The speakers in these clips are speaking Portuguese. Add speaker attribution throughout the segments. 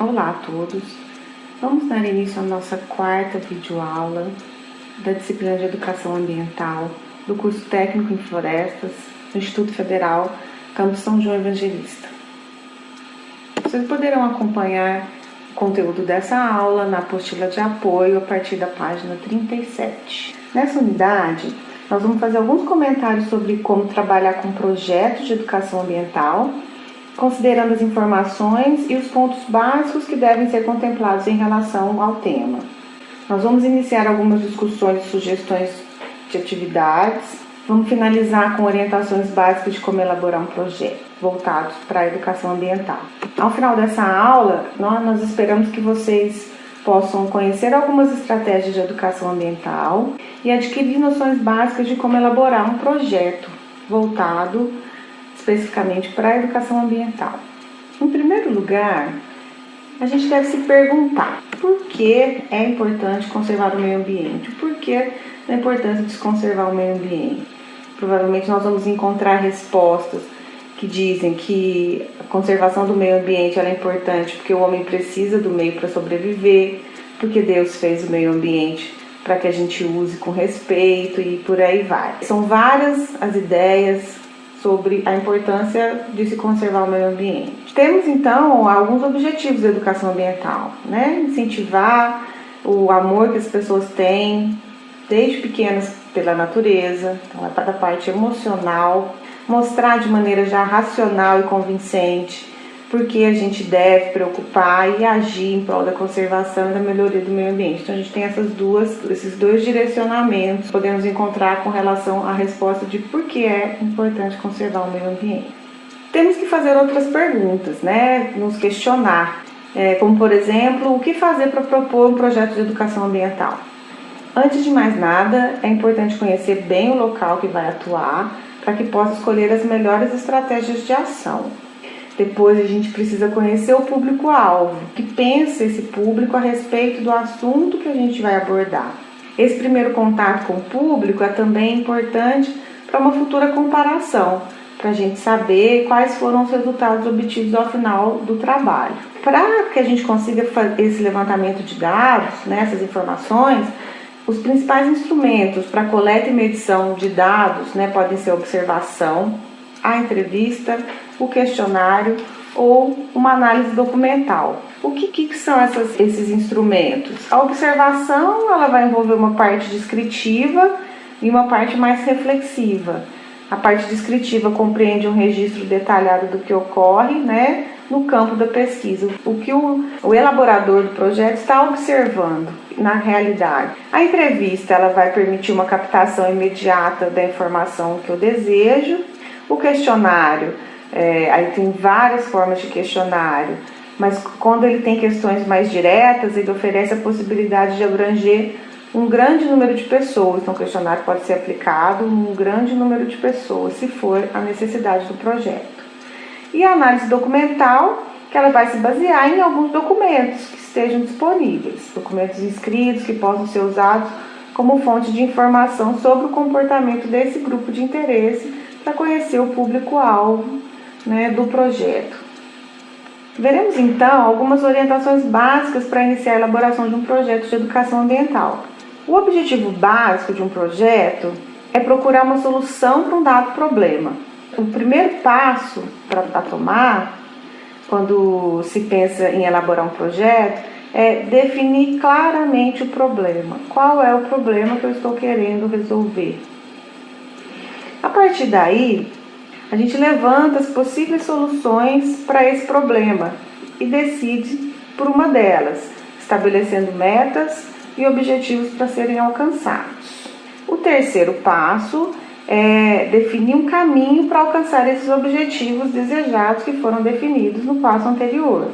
Speaker 1: Olá a todos! Vamos dar início à nossa quarta videoaula da disciplina de Educação Ambiental do curso Técnico em Florestas do Instituto Federal Campus São João Evangelista. Vocês poderão acompanhar o conteúdo dessa aula na apostila de apoio a partir da página 37. Nessa unidade, nós vamos fazer alguns comentários sobre como trabalhar com projetos de educação ambiental, considerando as informações e os pontos básicos que devem ser contemplados em relação ao tema. Nós vamos iniciar algumas discussões e sugestões de atividades. Vamos finalizar com orientações básicas de como elaborar um projeto voltados para a educação ambiental. Ao final dessa aula, nós esperamos que vocês possam conhecer algumas estratégias de educação ambiental e adquirir noções básicas de como elaborar um projeto voltado especificamente para a educação ambiental. Em primeiro lugar, a gente deve se perguntar por que é importante conservar o meio ambiente, por que a importância de se conservar o meio ambiente. Provavelmente nós vamos encontrar respostas que dizem que a conservação do meio ambiente é importante porque o homem precisa do meio para sobreviver, porque Deus fez o meio ambiente para que a gente use com respeito e por aí vai. São várias as ideias sobre a importância de se conservar o meio ambiente. Temos então alguns objetivos da educação ambiental, Incentivar o amor que as pessoas têm desde pequenas pela natureza, então é para a parte emocional, mostrar de maneira já racional e convincente porque a gente deve preocupar e agir em prol da conservação e da melhoria do meio ambiente. Então a gente tem esses dois direcionamentos que podemos encontrar com relação à resposta de por que é importante conservar o meio ambiente. Temos que fazer outras perguntas, Nos questionar, como por exemplo, o que fazer para propor um projeto de educação ambiental? Antes de mais nada, é importante conhecer bem o local que vai atuar para que possa escolher as melhores estratégias de ação. Depois a gente precisa conhecer o público-alvo, que pensa esse público a respeito do assunto que a gente vai abordar. Esse primeiro contato com o público é também importante para uma futura comparação, para a gente saber quais foram os resultados obtidos ao final do trabalho. Para que a gente consiga fazer esse levantamento de dados, essas informações, os principais instrumentos para coleta e medição de dados podem ser a observação, a entrevista, o questionário ou uma análise documental. O que são esses instrumentos? A observação ela vai envolver uma parte descritiva e uma parte mais reflexiva. A parte descritiva compreende um registro detalhado do que ocorre no campo da pesquisa, o que o elaborador do projeto está observando na realidade. A entrevista ela vai permitir uma captação imediata da informação que eu desejo. O questionário, aí tem várias formas de questionário, mas quando ele tem questões mais diretas, ele oferece a possibilidade de abranger um grande número de pessoas. Então, o questionário pode ser aplicado em um grande número de pessoas, se for a necessidade do projeto. E a análise documental, que ela vai se basear em alguns documentos que estejam disponíveis, documentos inscritos que possam ser usados como fonte de informação sobre o comportamento desse grupo de interesse para conhecer o público-alvo do projeto. Veremos então algumas orientações básicas para iniciar a elaboração de um projeto de educação ambiental. O objetivo básico de um projeto é procurar uma solução para um dado problema. O primeiro passo para tomar, quando se pensa em elaborar um projeto, é definir claramente o problema. Qual é o problema que eu estou querendo resolver? A partir daí, a gente levanta as possíveis soluções para esse problema e decide por uma delas, estabelecendo metas e objetivos para serem alcançados. O terceiro passo é definir um caminho para alcançar esses objetivos desejados que foram definidos no passo anterior.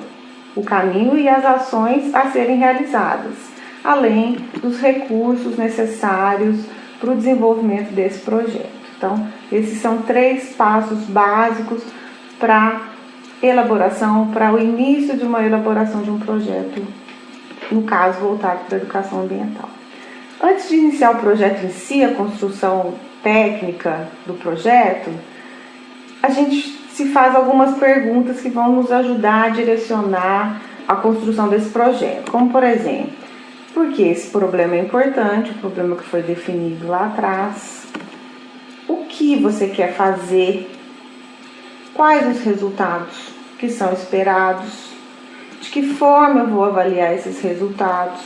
Speaker 1: O caminho e as ações a serem realizadas, além dos recursos necessários para o desenvolvimento desse projeto. Então, esses são 3 passos básicos para elaboração, para o início de uma elaboração de um projeto, no caso, voltado para a educação ambiental. Antes de iniciar o projeto em si, a construção técnica do projeto, a gente se faz algumas perguntas que vão nos ajudar a direcionar a construção desse projeto. Como, por exemplo, porque esse problema é importante, o problema que foi definido lá atrás, o que você quer fazer, quais os resultados que são esperados, de que forma eu vou avaliar esses resultados,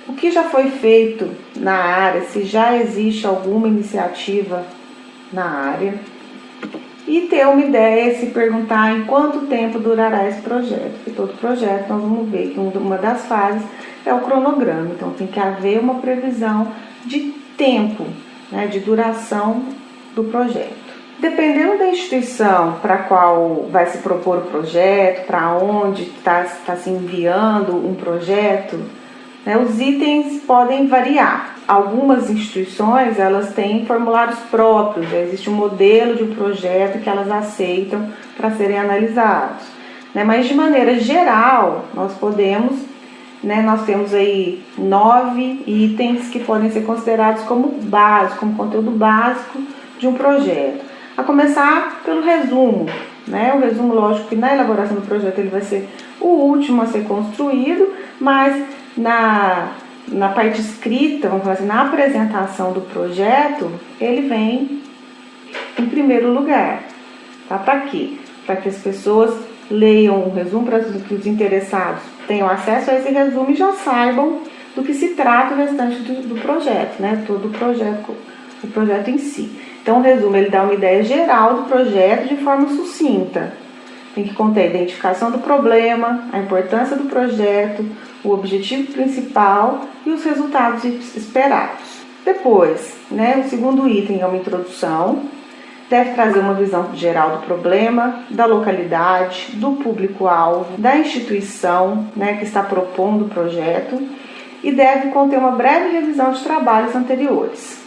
Speaker 1: o que já foi feito na área, se já existe alguma iniciativa na área, e ter uma ideia, se perguntar em quanto tempo durará esse projeto. Porque todo projeto nós vamos ver que uma das fases é o cronograma, então tem que haver uma previsão de tempo, né, de duração do projeto. Dependendo da instituição para a qual vai se propor o projeto, para onde está se enviando um projeto, né, os itens podem variar. Algumas instituições elas têm formulários próprios, já existe um modelo de um projeto que elas aceitam para serem analisados. Né, mas de maneira geral, nós temos aí 9 itens que podem ser considerados como básicos, como conteúdo básico de um projeto. A começar pelo resumo, né? O resumo, lógico que na elaboração do projeto ele vai ser o último a ser construído, mas na parte escrita, vamos falar assim, na apresentação do projeto, ele vem em primeiro lugar. Tá? Para quê? Para que as pessoas leiam o resumo, para que os interessados tenham acesso a esse resumo e já saibam do que se trata o restante do projeto, né? Todo o projeto em si. Então, o resumo ele dá uma ideia geral do projeto de forma sucinta. Tem que conter a identificação do problema, a importância do projeto, o objetivo principal e os resultados esperados. Depois, o segundo item é uma introdução. Deve trazer uma visão geral do problema, da localidade, do público-alvo, da instituição, que está propondo o projeto, e deve conter uma breve revisão de trabalhos anteriores.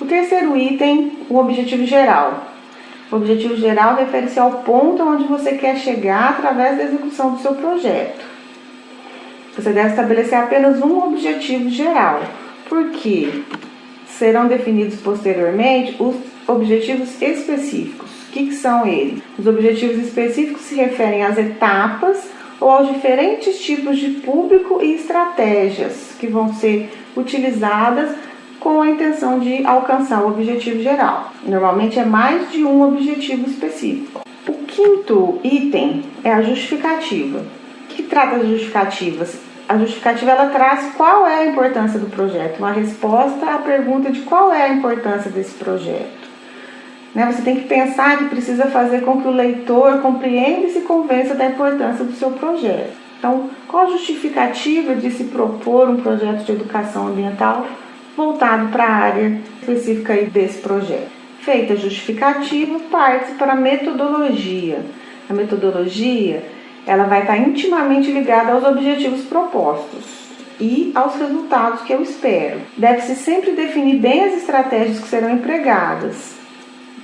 Speaker 1: O terceiro item, o objetivo geral. O objetivo geral refere-se ao ponto onde você quer chegar através da execução do seu projeto. Você deve estabelecer apenas um objetivo geral, porque serão definidos posteriormente os objetivos específicos. O que são eles? Os objetivos específicos se referem às etapas ou aos diferentes tipos de público e estratégias que vão ser utilizadas com a intenção de alcançar o objetivo geral. Normalmente é mais de um objetivo específico. O quinto item é a justificativa. O que trata das justificativas? A justificativa ela traz qual é a importância do projeto, uma resposta à pergunta de qual é a importância desse projeto. Você tem que pensar que precisa fazer com que o leitor compreenda e se convença da importância do seu projeto. Então, qual a justificativa de se propor um projeto de educação ambiental voltado para a área específica desse projeto? Feita a justificativa, parte para a metodologia. A metodologia ela vai estar intimamente ligada aos objetivos propostos e aos resultados que eu espero. Deve-se sempre definir bem as estratégias que serão empregadas,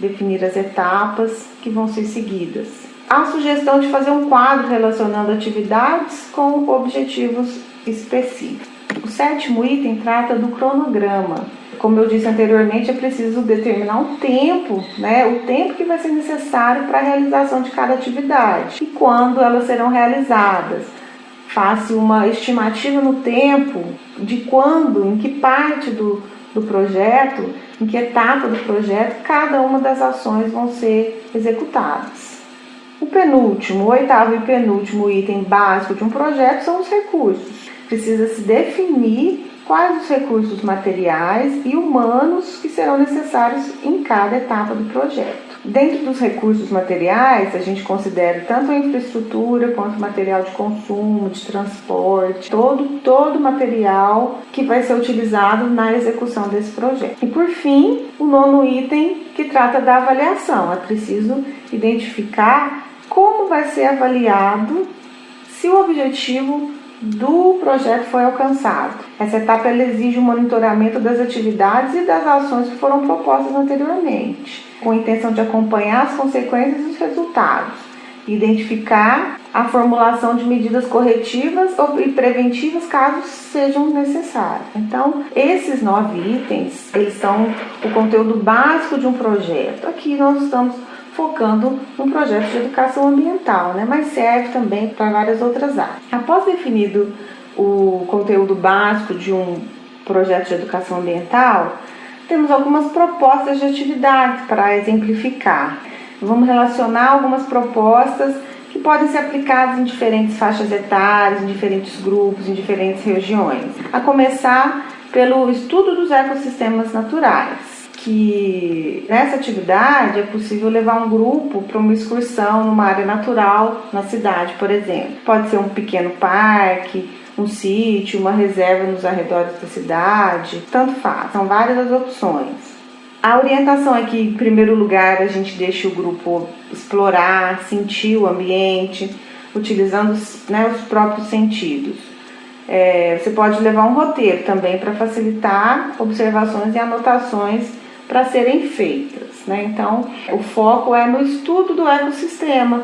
Speaker 1: definir as etapas que vão ser seguidas. Há a sugestão de fazer um quadro relacionando atividades com objetivos específicos. O sétimo item trata do cronograma. Como eu disse anteriormente, é preciso determinar um tempo, o tempo que vai ser necessário para a realização de cada atividade e quando elas serão realizadas. Faça uma estimativa no tempo de quando, em que parte do projeto, em que etapa do projeto, cada uma das ações vão ser executadas. O oitavo e penúltimo item básico de um projeto são os recursos. Precisa se definir quais os recursos materiais e humanos que serão necessários em cada etapa do projeto. Dentro dos recursos materiais, a gente considera tanto a infraestrutura quanto o material de consumo, de transporte, todo material que vai ser utilizado na execução desse projeto. E por fim, o nono item que trata da avaliação. É preciso identificar como vai ser avaliado se o objetivo do projeto foi alcançado. Essa etapa ela exige um monitoramento das atividades e das ações que foram propostas anteriormente, com a intenção de acompanhar as consequências e os resultados, identificar a formulação de medidas corretivas e preventivas caso sejam necessárias. Então, esses 9 itens, eles são o conteúdo básico de um projeto. Aqui nós estamos focando no projeto de educação ambiental, né? Mas serve também para várias outras áreas. Após definido o conteúdo básico de um projeto de educação ambiental, temos algumas propostas de atividades para exemplificar. Vamos relacionar algumas propostas que podem ser aplicadas em diferentes faixas etárias, em diferentes grupos, em diferentes regiões. A começar pelo estudo dos ecossistemas naturais, que nessa atividade é possível levar um grupo para uma excursão numa área natural na cidade, por exemplo. Pode ser um pequeno parque, um sítio, uma reserva nos arredores da cidade, tanto faz, são várias as opções. A orientação é que, em primeiro lugar, a gente deixe o grupo explorar, sentir o ambiente, utilizando os próprios sentidos. Você pode levar um roteiro também para facilitar observações e anotações para serem feitas, né? Então, o foco é no estudo do ecossistema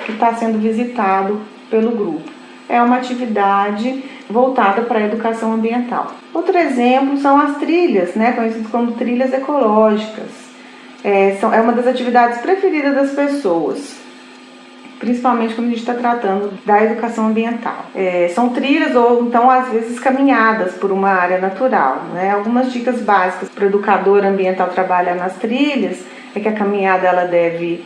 Speaker 1: que está sendo visitado pelo grupo. É uma atividade voltada para a educação ambiental. Outro exemplo são as trilhas, né, conhecidas como trilhas ecológicas. É uma das atividades preferidas das pessoas, principalmente quando a gente está tratando da educação ambiental. São trilhas ou então às vezes caminhadas por uma área natural, né? Algumas dicas básicas para o educador ambiental trabalhar nas trilhas é que a caminhada ela deve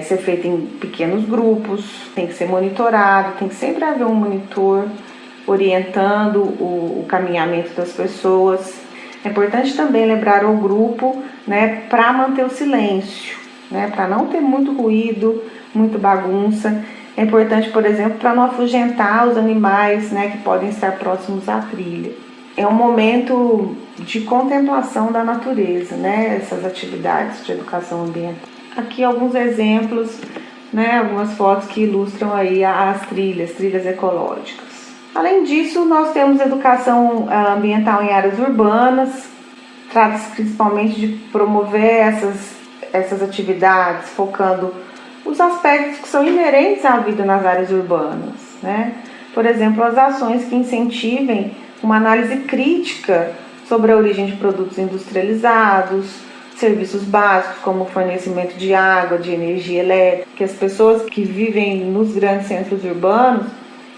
Speaker 1: ser feita em pequenos grupos, tem que ser monitorado, tem que sempre haver um monitor orientando o caminhamento das pessoas. É importante também lembrar ao grupo, né, para manter o silêncio, né, para não ter muito ruído, muita bagunça. É importante, por exemplo, para não afugentar os animais, né, que podem estar próximos à trilha. É um momento de contemplação da natureza, né, essas atividades de educação ambiental. Aqui alguns exemplos, né, algumas fotos que ilustram aí as trilhas ecológicas. Além disso, nós temos educação ambiental em áreas urbanas. Trata-se principalmente de promover essas atividades, focando os aspectos que são inerentes à vida nas áreas urbanas, né? Por exemplo, as ações que incentivem uma análise crítica sobre a origem de produtos industrializados, serviços básicos como o fornecimento de água, de energia elétrica, que as pessoas que vivem nos grandes centros urbanos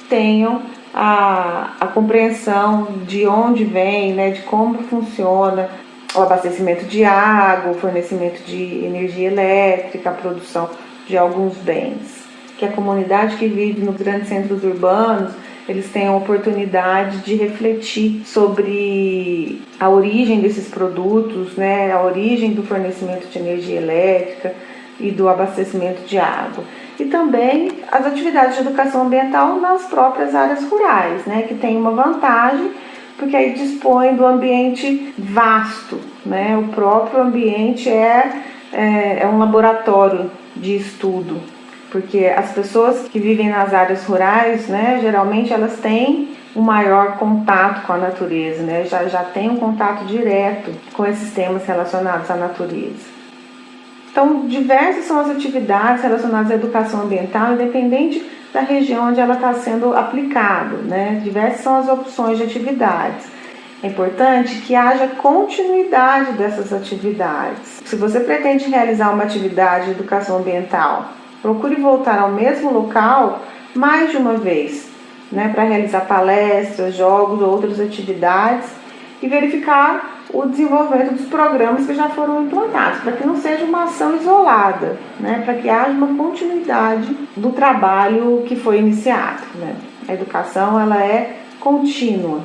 Speaker 1: tenham a compreensão de onde vem, né, de como funciona o abastecimento de água, o fornecimento de energia elétrica, a produção de alguns bens. Que a comunidade que vive nos grandes centros urbanos, eles tenham a oportunidade de refletir sobre a origem desses produtos, né, a origem do fornecimento de energia elétrica e do abastecimento de água. E também as atividades de educação ambiental nas próprias áreas rurais, né, que tem uma vantagem, porque aí dispõe do ambiente vasto, né, o próprio ambiente é um laboratório de estudo, porque as pessoas que vivem nas áreas rurais, né, geralmente elas têm um maior contato com a natureza, né, já tem um contato direto com esses temas relacionados à natureza. Então, diversas são as atividades relacionadas à educação ambiental, independente da região onde ela está sendo aplicada, né? Diversas são as opções de atividades. É importante que haja continuidade dessas atividades. Se você pretende realizar uma atividade de educação ambiental, procure voltar ao mesmo local mais de uma vez, né? Para realizar palestras, jogos ou outras atividades e verificar o desenvolvimento dos programas que já foram implantados, para que não seja uma ação isolada, né? Para que haja uma continuidade do trabalho que foi iniciado, né? A educação ela é contínua.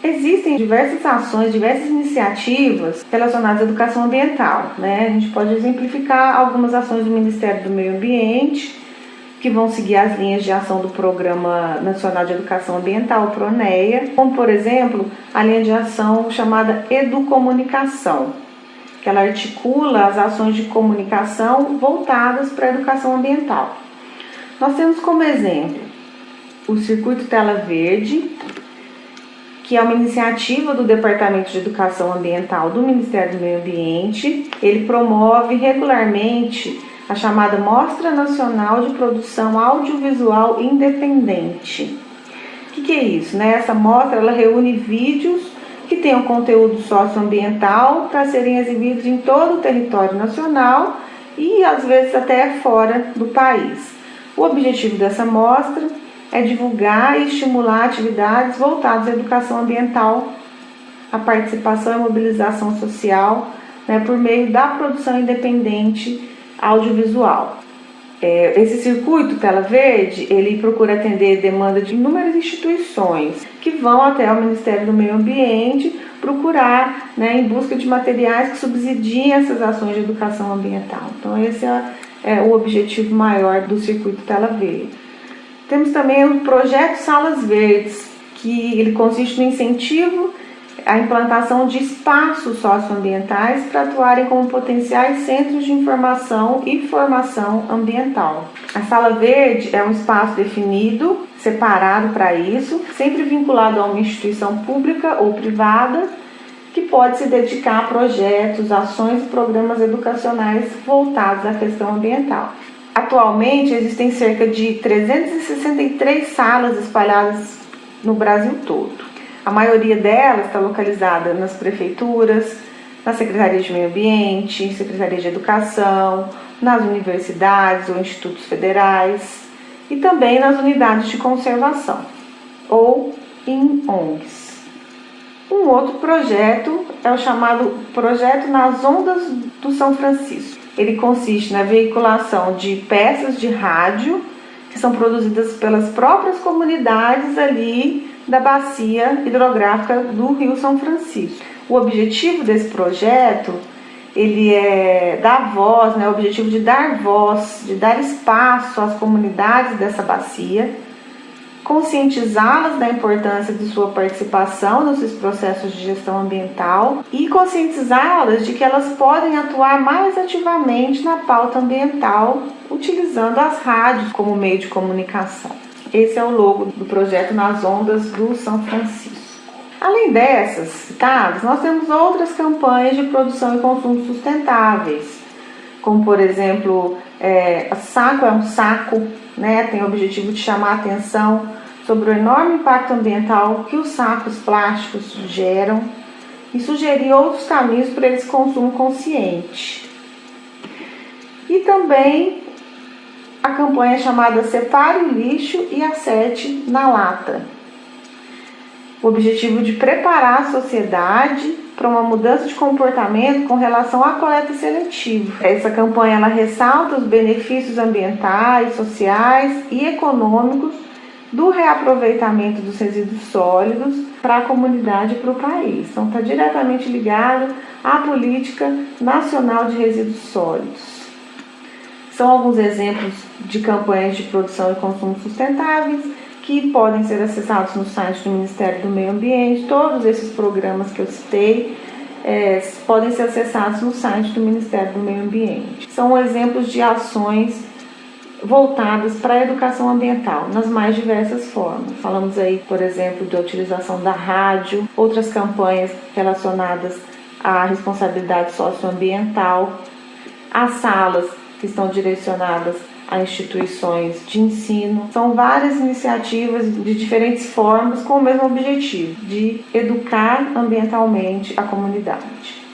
Speaker 1: Existem diversas ações, diversas iniciativas relacionadas à educação ambiental, né? A gente pode exemplificar algumas ações do Ministério do Meio Ambiente, que vão seguir as linhas de ação do Programa Nacional de Educação Ambiental, o PRONEA, como, por exemplo, a linha de ação chamada Educomunicação, que ela articula as ações de comunicação voltadas para a educação ambiental. Nós temos como exemplo o Circuito Tela Verde, que é uma iniciativa do Departamento de Educação Ambiental do Ministério do Meio Ambiente. Ele promove regularmente a chamada Mostra Nacional de Produção Audiovisual Independente. O que é isso, né? Essa mostra ela reúne vídeos que tenham conteúdo socioambiental para serem exibidos em todo o território nacional e às vezes até fora do país. O objetivo dessa mostra é divulgar e estimular atividades voltadas à educação ambiental, a participação e mobilização social, por meio da produção independente audiovisual. Esse circuito Tela Verde, ele procura atender demanda de inúmeras instituições que vão até o Ministério do Meio Ambiente procurar, em busca de materiais que subsidiem essas ações de educação ambiental. Então esse é o objetivo maior do circuito Tela Verde. Temos também o projeto Salas Verdes, que ele consiste no incentivo à implantação de espaços socioambientais para atuarem como potenciais centros de informação e formação ambiental. A Sala Verde é um espaço definido, separado para isso, sempre vinculado a uma instituição pública ou privada, que pode se dedicar a projetos, ações e programas educacionais voltados à questão ambiental. Atualmente, existem cerca de 363 salas espalhadas no Brasil todo. A maioria delas está localizada nas prefeituras, nas secretarias de meio ambiente, secretarias de educação, nas universidades ou institutos federais e também nas unidades de conservação ou em ONGs. Um outro projeto é o chamado Projeto Nas Ondas do São Francisco. Ele consiste na veiculação de peças de rádio que são produzidas pelas próprias comunidades ali da bacia hidrográfica do Rio São Francisco. O objetivo desse projeto, ele é dar voz, o objetivo de dar voz, de dar espaço às comunidades dessa bacia, conscientizá-las da importância de sua participação nesses processos de gestão ambiental e conscientizá-las de que elas podem atuar mais ativamente na pauta ambiental, utilizando as rádios como meio de comunicação. Esse é o logo do projeto Nas Ondas do São Francisco. Além dessas citadas, nós temos outras campanhas de produção e consumo sustentáveis, como por exemplo, Saco é um Saco, tem o objetivo de chamar a atenção sobre o enorme impacto ambiental que os sacos plásticos geram e sugerir outros caminhos para esse consumo consciente. E também a campanha chamada Separe o Lixo e Acerte na Lata. O objetivo de preparar a sociedade para uma mudança de comportamento com relação à coleta seletiva. Essa campanha ela ressalta os benefícios ambientais, sociais e econômicos do reaproveitamento dos resíduos sólidos para a comunidade e para o país. Então está diretamente ligado à política nacional de resíduos sólidos. São alguns exemplos de campanhas de produção e consumo sustentáveis que podem ser acessados no site do Ministério do Meio Ambiente. Todos esses programas que eu citei podem ser acessados no site do Ministério do Meio Ambiente. São exemplos de ações voltadas para a educação ambiental, nas mais diversas formas. Falamos aí, por exemplo, da utilização da rádio, outras campanhas relacionadas à responsabilidade socioambiental, as salas que estão direcionadas a instituições de ensino. São várias iniciativas de diferentes formas com o mesmo objetivo, de educar ambientalmente a comunidade.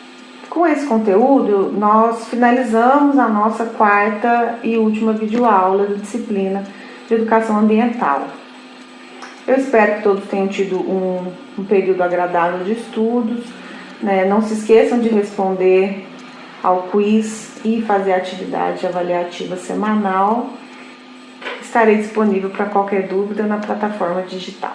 Speaker 1: Com esse conteúdo, nós finalizamos a nossa quarta e última videoaula da disciplina de Educação Ambiental. Eu espero que todos tenham tido um período agradável de estudos, Não se esqueçam de responder ao quiz e fazer a atividade avaliativa semanal. Estarei disponível para qualquer dúvida na plataforma digital.